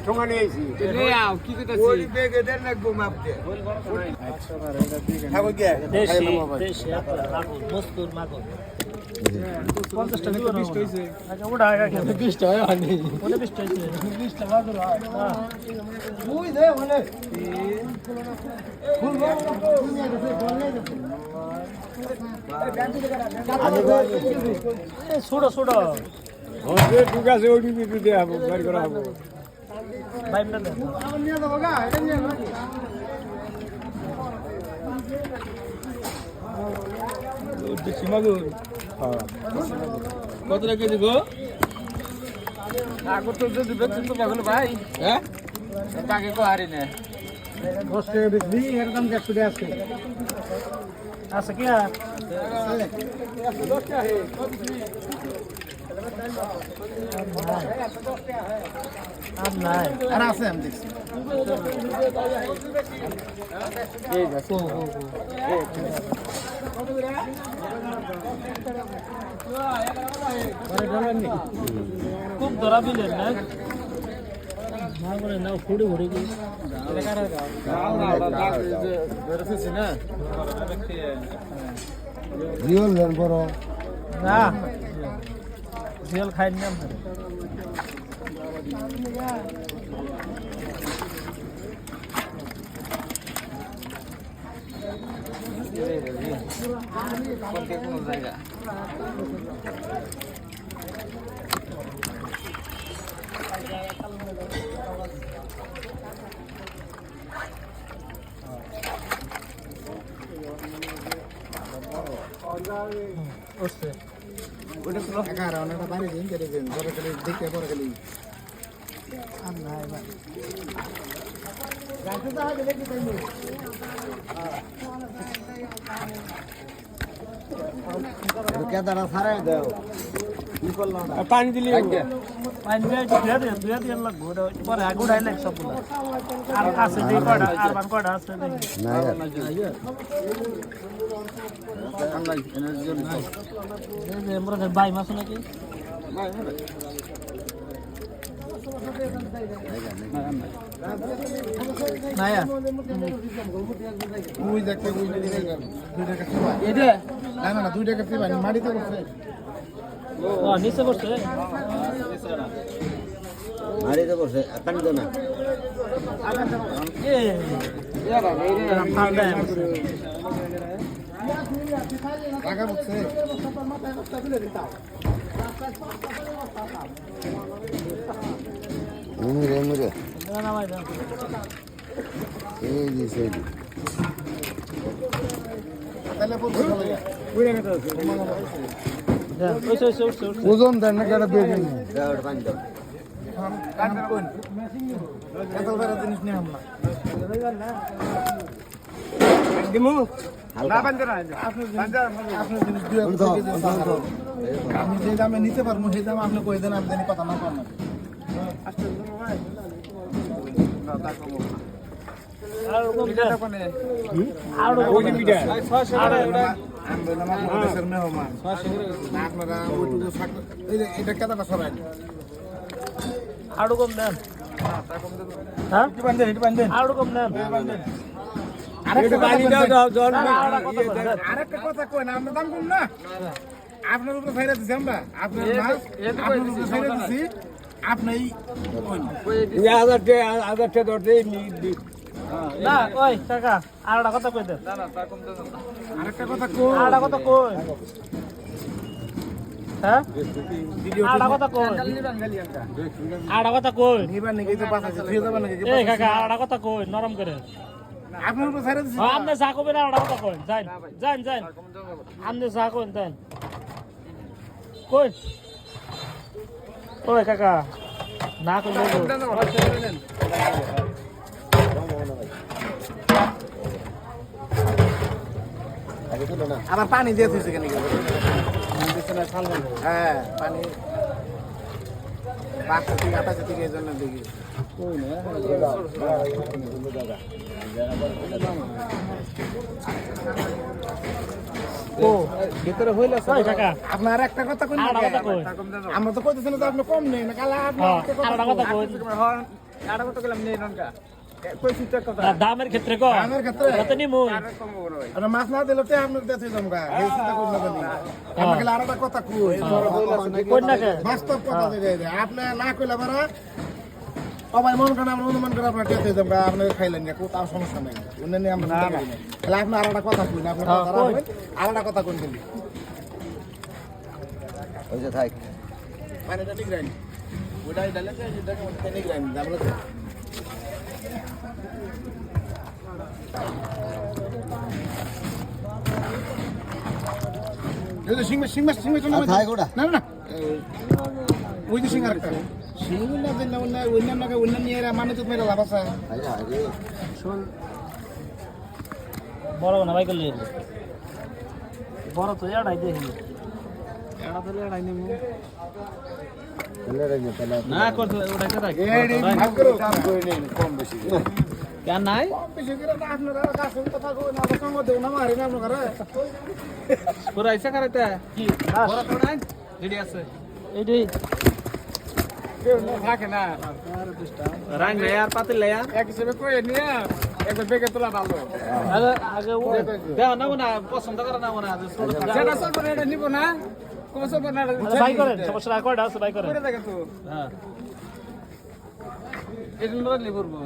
সমানে আইছি রে আও কি কইতাছি ওই বেগে দেন না গো মাপ দে 100 টাকা এটা দিকে খাবো কি দেশি দেশি মস্তুর মাগো 50 টাকা 20 হইছে আচ্ছা ওটা আগে 20 টাকা হয়নি ওটা 20 টাকা হইছে 20 টাকা ধরো মুই দে ওনে ফুল ছোড়ো ছোড়ো ওরে ঠিক আছে ওই দিকে দে আবো বের করা হবে বাইমটা দে নিয়ে দাও গা এটা নিয়ে নাও দেশি মাগুর কত টাকা কেজি গো আগো তো যদি বেচতে তো পাগল ভাই হ্যাঁ তাকে কো হারি না 10 টাকা বেচবি এর দাম 100 টাকা আছে আছে কি আর 10 টাকা হে আর নাই আর আছে আমি দেখছি এই দেখো খুব ধরা দিলেন না না করে না ফুড়ে ঘুরে গিয়ে রিয়েল দেন বড় না রিয়েল খাই না কোন জায়গা ওসে ওটা তো এগারো না বাড়ি দিন করে দেন পরে খালি দেখে পরে খালি আর নাই ভাই কেদারা সারাই দাও কি করলাম পানি দিলি পানি দিয়ে দিয়ে লাগবো পরে আগে উঠাইলে সবগুলো আর আছে যে কয়টা আর বান কয়টা আছে দেখি না এই যে আমরা বাই মাছ নাকি নায়া ওই দেখতে ওই দিকে গেল 2 টাকা দিবা এটা না না 2 টাকা দিবা মাটিতে বসে ও নিচে বসে মাটিতে বসে পানি দাও না এ ঠান্ডা টাকা বসে মুরে মুরে না ভাই না এই দি সেই দি তাহলে বলতে হবে ওই না তো ওজন দেন না কেন বেগে নি দাও পানি দাও কাট কোন কত বড় জিনিস নিয়ে আমরা দিমু না বান্ধ না আপনি জিনিস দুই আমি যে দামে নিতে পারবো সেই দাম আপনি কই দেন আমি জানি কথা না কম না আচ্ছা ভাই না তা কম আর কোন কোনে আর ওই যে পিঠা আর আমি বললাম আপনার দেশের মেহমান না আপনারা ওইটুকু থাকবে এই যে এটা কেদাটা সরাই আর কম দেন হ্যাঁ হিট বান্ধেন আর কম দেন আরেকটা পানি দাও দাও জল আরেকটা কথা কই না আমরা দাম কম না আপনার উপরে ফাইরা দিছি আমরা আপনার মাছ আপনার উপরে ফাইরা দিছি আপনি আদারটা ধরতে না ওই কাকা আরটা কথা কই দেন আরেকটা কথা কই আরটা কথা কই হ্যাঁ আরটা কথা কই আরটা কথা কই নিবার নাকি তো পাঁচ আছে দিয়ে যাবেন নাকি এই কাকা আরটা কথা কই নরম করে আপনার উপরে ফাইরা দিছি আপনি যা কবেন আরটা কথা কই যান যান যান আপনি যা কইন দেন কই ওই কাকা না কইলে আবার পানি দিয়ে দিয়েছে কেন হ্যাঁ পানি 5 থেকে 28 থেকে এই জন্য দেখি ও ভিতরে হইল কই কাকা আপনার একটা কথা কই আরটা কথা কই আমরা তো কইতেছেন যে আপনি কম নেই না কালা আপনি আরটা কথা কই এটা কত গেলাম নেই ননকা কই চিন্তা কথা না, দামের ক্ষেত্রে কম দামের ক্ষেত্রে কত নিমু আর কম হবে না ভাই আর মাছ না দিলে তো আপনার দেশে জমগা এই চিন্তা করুন না জানি আপনাকে আরেকটা কথা কই কোন না কে বাস্তব কথা দিয়ে আপনি না কইলে বারা সবাই মন করে আমরা অনুমান করে আপনার দেশে জমগা আপনি খাইলেন না কোথাও সমস্যা নাই অন্য নিয়ে আমরা চিন্তা করি না তাহলে আপনি আরেকটা কথা কই না আপনি আরেকটা কথা কোন দিন ওই যে থাক মানে এটা ঠিক রাইন ওইটাই ডালে যেটা ঠিক রাইন আমরা এই যে সিংহ আর থাক ওটা না না ওই যে সিংহ আরেকটা সিংহ না দিন না অন্য নিয়ে মানে তো মেরা লাভ আছে আরে আরে শুন বড় না ভাই করলে বড় তো এড়াই দেখি এড়া তো এড়াই নিমু চলে রে তাহলে না করতে ওটাকে রাখ এই ভাগ করো কাম করে নেন কম বেশি কেন নাই কম বেশি করে না আপনারা কাছে কথা কই না সঙ্গ দেও না মারি না আপনারা পুরা আইসা করাইতে কি বড় তো নাই রেডি আছে এইটাই কেউ না থাকে না রাং নাই আর পাতিল নাই এক হিসেবে কই নিয়ে একবার বেগে তোলা ভালো আগে আগে ও দেও না না পছন্দ করে না না সেটা চলবে না এটা নিব না কোন চলবে না বাই করেন সমস্যা না কয়টা আছে বাই করেন করে দেখেন তো হ্যাঁ এই জন্য রাখলে করবো